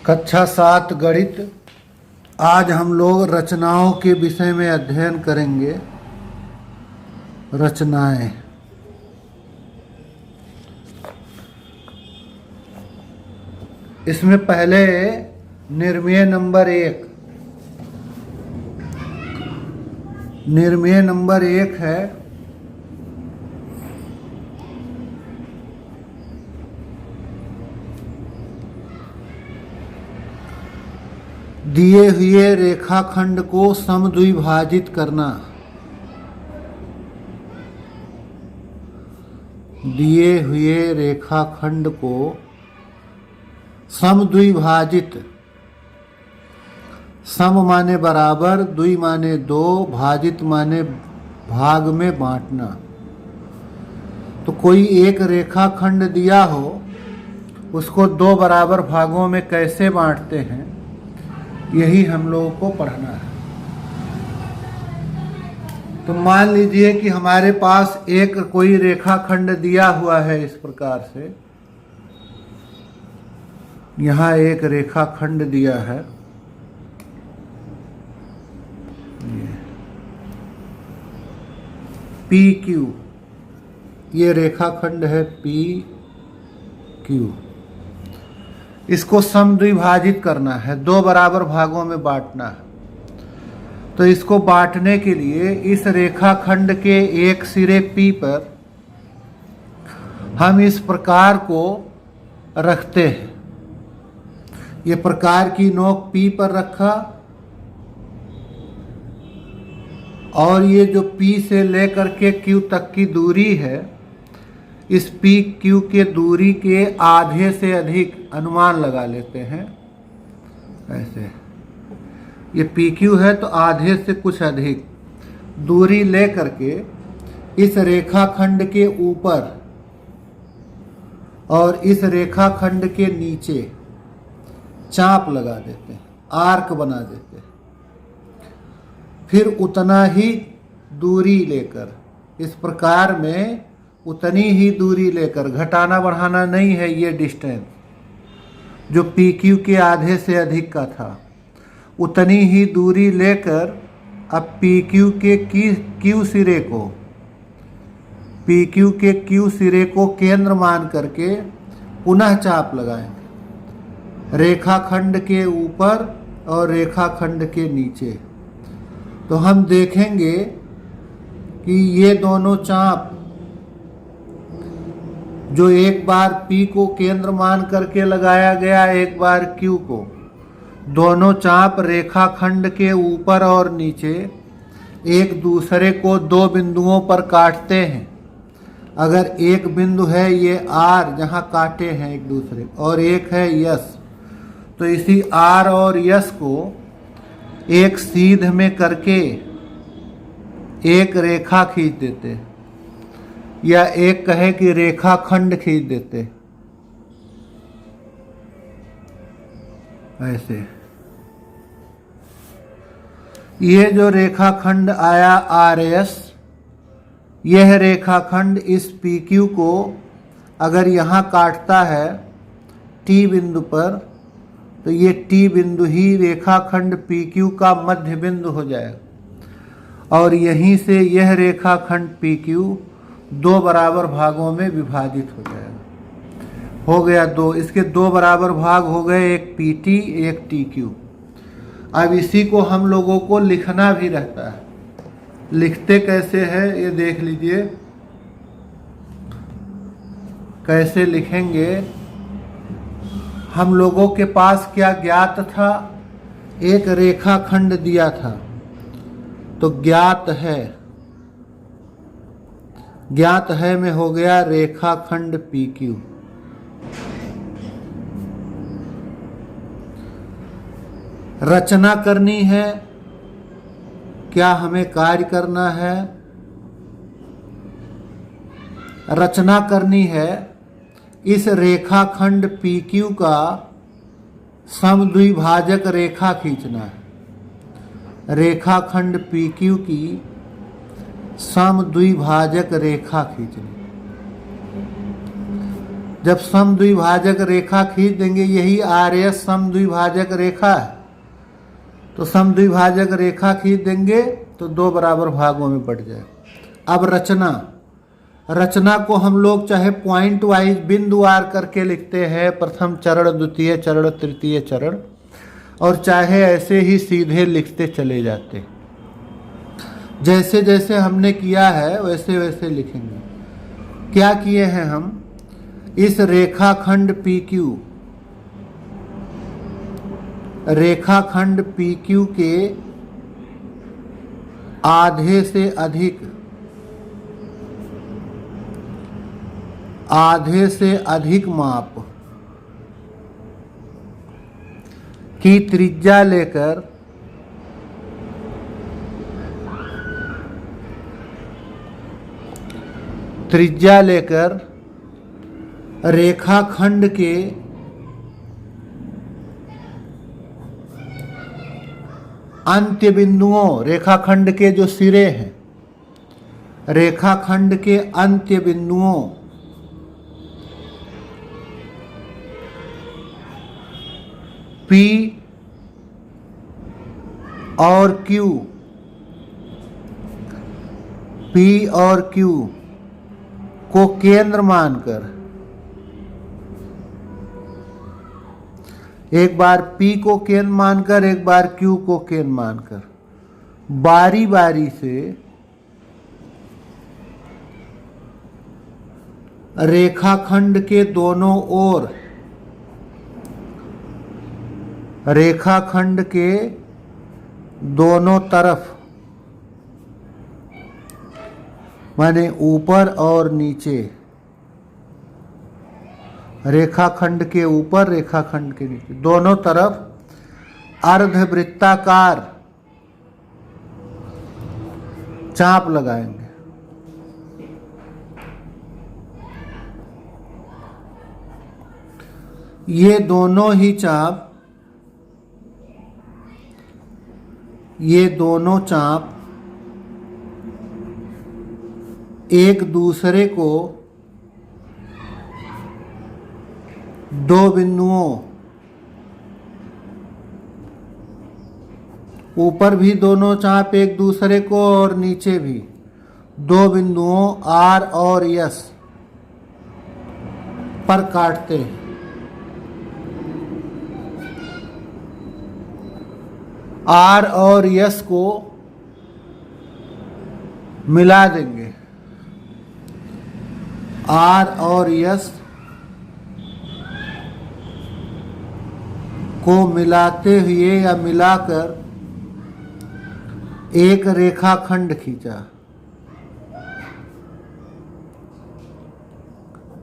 कक्षा 7 गणित। आज हम लोग रचनाओं के विषय में अध्ययन करेंगे। रचनाएं। इसमें पहले निर्मेय नंबर 1। निर्मेय नंबर 1 है दिए हुए रेखाखंड को समद्विभाजित करना। दिए हुए रेखाखंड को समद्विभाजित। सम माने बराबर, द्वि माने दो, भाजित माने भाग में बांटना। तो कोई एक रेखाखंड दिया हो, उसको दो बराबर भागों में कैसे बांटते हैं, यही हम लोगों को पढ़ना है। तो मान लीजिए कि हमारे पास एक कोई रेखाखंड दिया हुआ है इस प्रकार से। यहाँ एक रेखाखंड दिया है, पी क्यू। ये रेखाखंड है पी क्यू। इसको समद्विभाजित करना है, दो बराबर भागों में बांटना है। तो इसको बांटने के लिए इस रेखाखंड के एक सिरे P पर हम इस प्रकार को रखते हैं। ये प्रकार की नोक P पर रखा, और ये जो P से लेकर के Q तक की दूरी है, इस पी क्यू के दूरी के आधे से अधिक अनुमान लगा लेते हैं। ऐसे ये पी क्यू है तो आधे से कुछ अधिक दूरी ले करके इस रेखाखंड के ऊपर और इस रेखाखंड के नीचे चाप लगा देते हैं, आर्क बना देते हैं। फिर उतना ही दूरी लेकर, इस प्रकार में उतनी ही दूरी लेकर, घटाना बढ़ाना नहीं है, ये डिस्टेंस जो पी क्यू के आधे से अधिक का था, उतनी ही दूरी लेकर अब पी क्यू के क्यू सिरे को, पी क्यू के क्यू सिरे को केंद्र मान करके पुनः चाप लगाएंगे रेखाखंड के ऊपर और रेखाखंड के नीचे। तो हम देखेंगे कि ये दोनों चाप, जो एक बार P को केंद्र मान करके लगाया गया, एक बार Q को, दोनों चाप रेखाखंड के ऊपर और नीचे एक दूसरे को दो बिंदुओं पर काटते हैं। अगर एक बिंदु है ये R, जहाँ काटे हैं एक दूसरे, और एक है यस, तो इसी R और यस को एक सीध में करके एक रेखा खींच देते हैं, या एक कहे कि रेखाखंड खींच देते। ऐसे ये जो रेखाखंड आया RS, यह रेखाखंड इस PQ को अगर यहाँ काटता है T बिंदु पर, तो ये T बिंदु ही रेखाखंड PQ का मध्य बिंदु हो जाएगा, और यहीं से यह रेखाखंड PQ दो बराबर भागों में विभाजित हो जाएगा। हो गया दो, इसके दो बराबर भाग हो गए, एक PT एक TQ। अब इसी को हम लोगों को लिखना भी रहता है। लिखते कैसे है ये देख लीजिए। कैसे लिखेंगे? हम लोगों के पास क्या ज्ञात था? एक रेखाखंड दिया था, तो ज्ञात है, ज्ञात है में हो गया रेखाखंड PQ। रचना करनी है, क्या हमें कार्य करना है? रचना करनी है, इस रेखाखंड PQ का समद्विभाजक रेखा खींचना है। रेखाखंड PQ की समद्विभाजक रेखा खींचनी। जब समद्विभाजक रेखा खींच देंगे, यही आरएस समद्विभाजक रेखा है, तो समद्विभाजक रेखा खींच देंगे तो 2 बराबर भागों में बट जाए। अब रचना को हम लोग चाहे पॉइंट वाइज बिंदुवार करके लिखते हैं, प्रथम चरण, द्वितीय चरण, तृतीय चरण, और चाहे ऐसे ही सीधे लिखते चले जाते। जैसे जैसे हमने किया है वैसे वैसे लिखेंगे। क्या किए हैं हम? इस रेखाखंड PQ के आधे से अधिक माप की त्रिज्या लेकर रेखाखंड के अंत्य बिंदुओं, रेखाखंड के जो सिरे हैं, रेखाखंड के अंत्य बिंदुओं P और Q को केंद्र मानकर, एक बार P को केंद्र मानकर, एक बार Q को केंद्र मानकर, बारी बारी से रेखाखंड के दोनों ओर, रेखाखंड के दोनों तरफ, माने ऊपर और नीचे, रेखाखंड के ऊपर, रेखाखंड के नीचे, दोनों तरफ अर्धवृत्ताकार चाप लगाएंगे। ये दोनों चाप एक दूसरे को दो बिंदुओं, ऊपर भी दोनों चाप एक दूसरे को और नीचे भी दो बिंदुओं R और S पर काटते हैं। R और S को मिला देंगे। R और S को मिलाते हुए या मिलाकर एक रेखाखंड खींचा,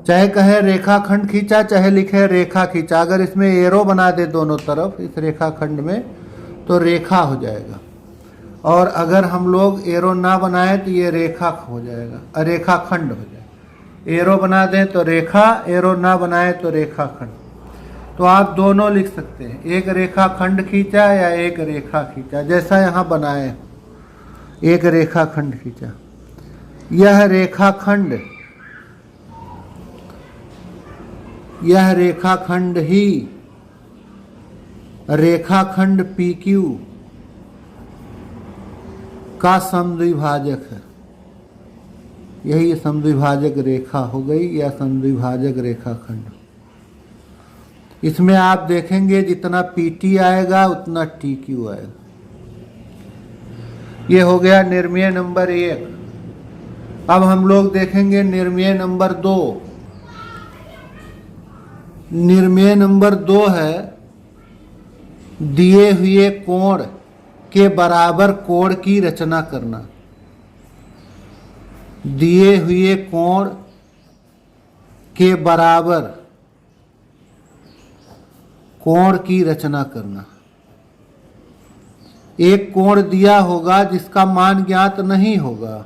चाहे कहे रेखाखंड खींचा, चाहे लिखे रेखा खींचा। अगर इसमें एरो बना दे दोनों तरफ इस रेखाखंड में तो रेखा हो जाएगा, और अगर हम लोग एरो ना बनाए तो ये रेखा हो जाएगा, रेखाखंड हो जाएगा। एरो बना दें तो रेखा, एरो ना बनाए तो रेखाखंड। तो आप दोनों लिख सकते हैं, एक रेखाखंड खींचा या एक रेखा खींचा, जैसा यहाँ बनाए, एक रेखाखंड खींचा। यह रेखाखंड ही रेखाखंड PQ का समद्विभाजक है। यही समद्विभाजक रेखा हो गई या समद्विभाजक रेखाखंड। इसमें आप देखेंगे जितना PT आएगा उतना TQ आएगा। ये हो गया निर्मेय नंबर 1। अब हम लोग देखेंगे निर्मेय नंबर 2। निर्मेय नंबर 2 है दिए हुए कोण के बराबर कोण की रचना करना। दिए हुए कोण के बराबर कोण की रचना करना। एक कोण दिया होगा जिसका मान ज्ञात नहीं होगा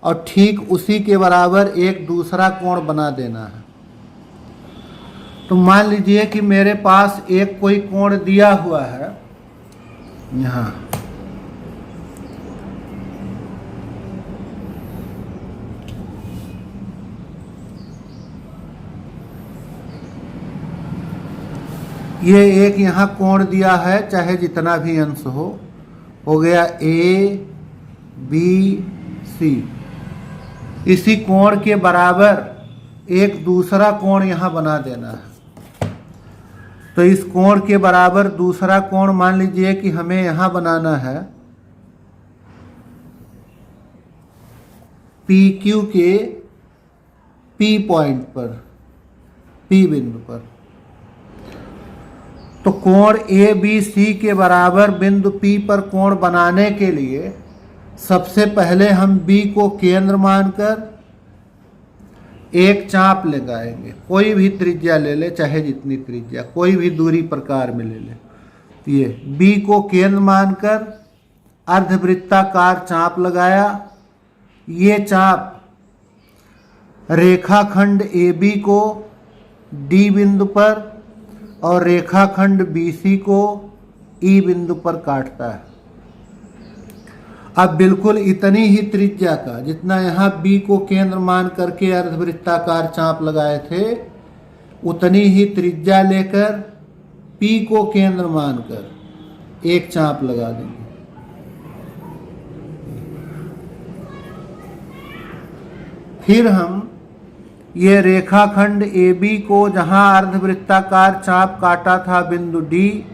और ठीक उसी के बराबर एक दूसरा कोण बना देना है। तो मान लीजिए कि मेरे पास एक कोई कोण दिया हुआ है यहाँ, ये एक यहाँ कोण दिया है, चाहे जितना भी अंश हो गया ए बी सी। इसी कोण के बराबर एक दूसरा कोण यहाँ बना देना है। तो इस कोण के बराबर दूसरा कोण मान लीजिए कि हमें यहाँ बनाना है पी क्यू के पी पॉइंट पर, पी बिंदु पर। तो कोण ए बी सी के बराबर बिंदु पी पर कोण बनाने के लिए सबसे पहले हम बी को केंद्र मानकर एक चाप लगाएंगे। कोई भी त्रिज्या ले ले, चाहे जितनी त्रिज्या, कोई भी दूरी प्रकार में ले ले। ये बी को केंद्र मानकर अर्धवृत्ताकार चाप लगाया। ये चाप रेखाखंड ए बी को डी बिंदु पर और रेखाखंड बी सी को ई बिंदु पर काटता है। अब बिल्कुल इतनी ही त्रिज्या का, जितना यहाँ बी को केंद्र मान करके अर्धवृत्ताकार चाप लगाए थे, उतनी ही त्रिज्या लेकर पी को केंद्र मानकर एक चाप लगा देंगे। फिर हम ये रेखाखंड ए बी को जहाँ अर्धवृत्ताकार चाप काटा था बिंदु डी,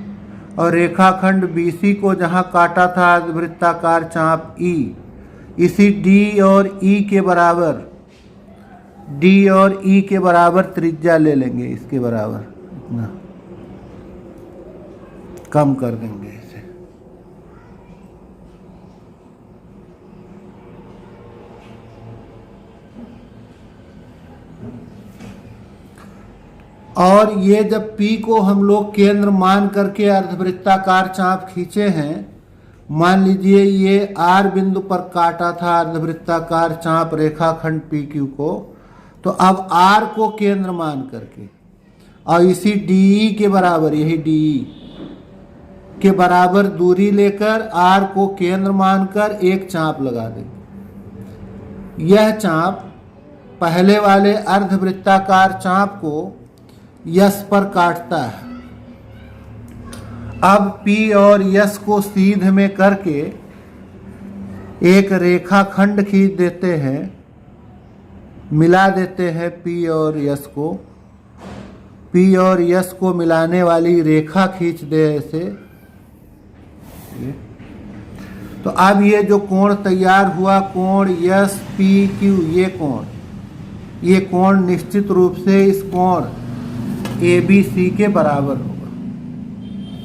और रेखाखंड बी सी को जहाँ काटा था अर्धवृत्ताकार चाप ई, इसी डी और ई के बराबर, डी और ई के बराबर त्रिज्या ले लेंगे। इसके बराबर इतना कम कर देंगे इसे। और ये जब P को हम लोग केंद्र मान करके अर्धवृत्ताकार चाप खींचे हैं, मान लीजिए ये R बिंदु पर काटा था अर्धवृत्ताकार चाप रेखाखंड PQ को, तो अब R को केंद्र मान करके और इसी DE के बराबर, यही DE के बराबर दूरी लेकर R को केंद्र मानकर एक चाप लगा देंगे। यह चाप पहले वाले अर्धवृत्ताकार चाप को यस पर काटता है। अब P और यस को सीध में करके एक रेखाखंड खींच देते हैं, मिला देते हैं P और यस को। P और यस को मिलाने वाली रेखा खींच दे ऐसे। तो अब ये जो कोण तैयार हुआ, कोण यस पी क्यू, ये कोण निश्चित रूप से इस कोण ए बी सी के बराबर होगा,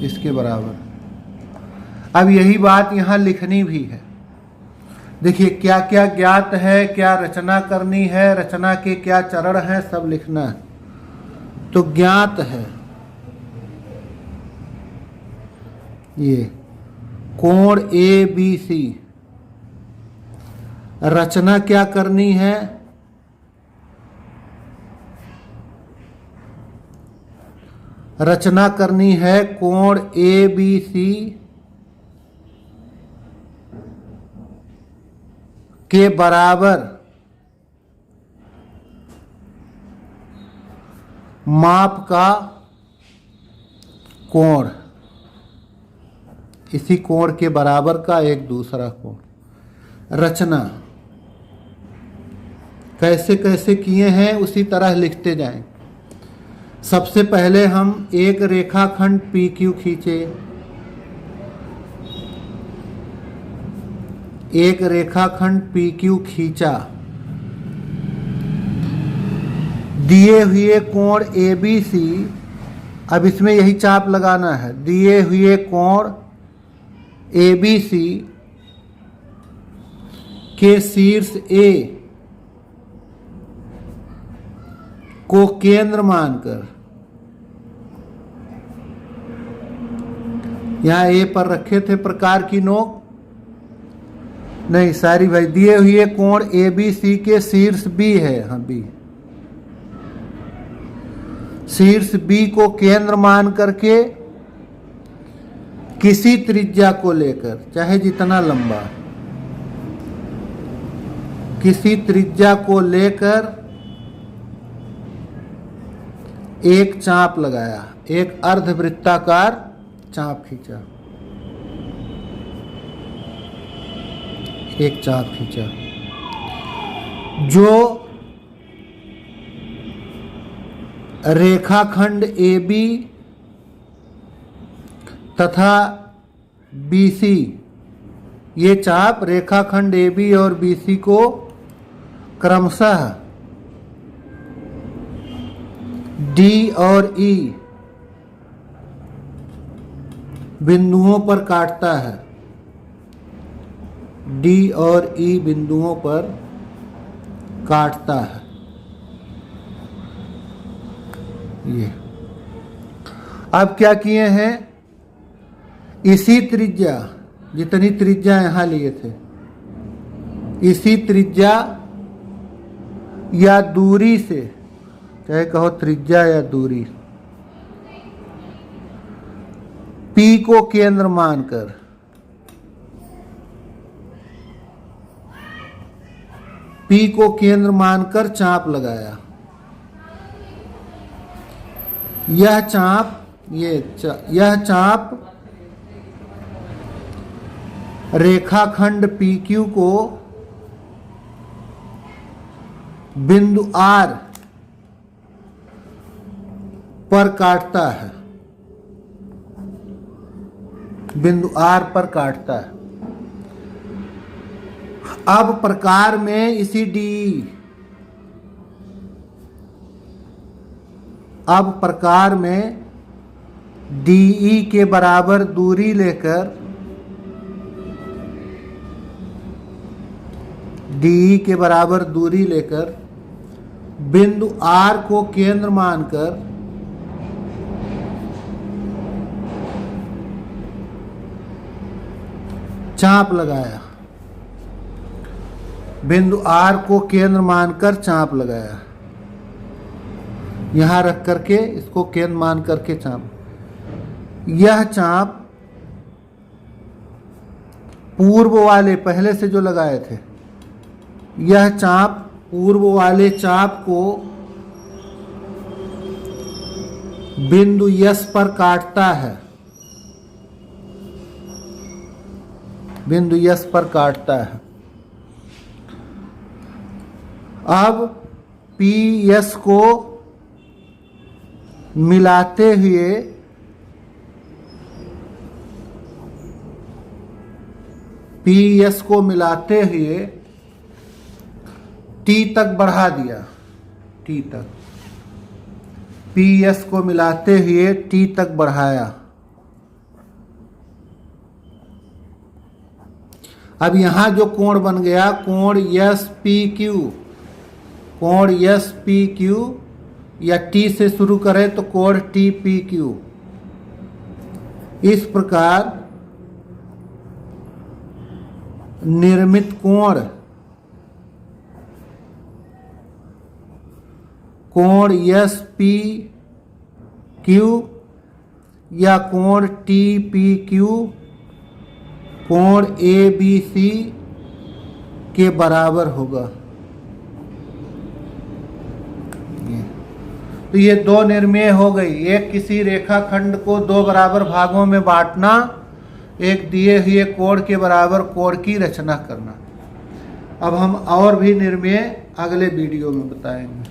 इसके बराबर। अब यही बात यहाँ लिखनी भी है। देखिए क्या क्या ज्ञात है, क्या रचना करनी है, रचना के क्या चरण हैं, सब लिखना है। तो ज्ञात है ये कोण ए बी सी। रचना क्या करनी है, रचना करनी है कोण ए बी सी के बराबर माप का कोण, इसी कोण के बराबर का एक दूसरा कोण। रचना कैसे कैसे किए हैं उसी तरह लिखते जाएं। सबसे पहले हम एक रेखाखंड PQ खींचे, एक रेखाखंड PQ खींचा। दिए हुए कोण ABC, अब इसमें यही चाप लगाना है। दिए हुए कोण ABC के शीर्ष A को केंद्र मानकर, यहां ए पर रखे थे प्रकार की नोक, नहीं सारी भाई, दिए हुए कोण ABC के शीर्ष B है, हाँ B, शीर्ष B को केंद्र मान करके किसी त्रिज्या को लेकर, चाहे जितना लंबा, किसी त्रिज्या को लेकर एक चाप लगाया। एक अर्धवृत्ताकार चाप खींचा, एक चाप खींचा जो रेखाखंड AB तथा BC, ये चाप रेखाखंड AB और BC को क्रमशः D और E बिंदुओं पर काटता है, D और E बिंदुओं पर काटता है। ये अब क्या किए हैं, इसी त्रिज्या, जितनी त्रिज्या यहां लिए थे, इसी त्रिज्या या दूरी से, चाहे कहो त्रिज्या या दूरी, P को केंद्र मानकर P को केंद्र मानकर चाप लगाया। यह चाप रेखाखंड PQ को बिंदु R पर काटता है, बिंदु R पर काटता है। अब प्रकार में इसी DE, अब प्रकार में DE के बराबर दूरी लेकर, DE के बराबर दूरी लेकर बिंदु R को केंद्र मानकर चाप लगाया, बिंदु R को केंद्र मानकर चाप लगाया, यहां रख करके इसको केंद्र मान करके चाप। यह चाप पूर्व वाले पहले से जो लगाए थे, यह चाप पूर्व वाले चाप को बिंदु S पर काटता है, बिंदु S पर काटता है। अब PS को मिलाते हुए PS को मिलाते हुए T तक बढ़ा दिया, T तक PS को मिलाते हुए T तक बढ़ाया। अब यहां जो कोण बन गया, कोण SPQ, कोण SPQ या T से शुरू करें तो कोण TPQ। इस प्रकार निर्मित कोण SPQ या कोण TPQ कोण ABC के बराबर होगा। तो ये दो निर्मेय हो गई, एक किसी रेखाखंड को दो बराबर भागों में बांटना, एक दिए हुए कोण के बराबर कोण की रचना करना। अब हम और भी निर्मेय अगले वीडियो में बताएंगे।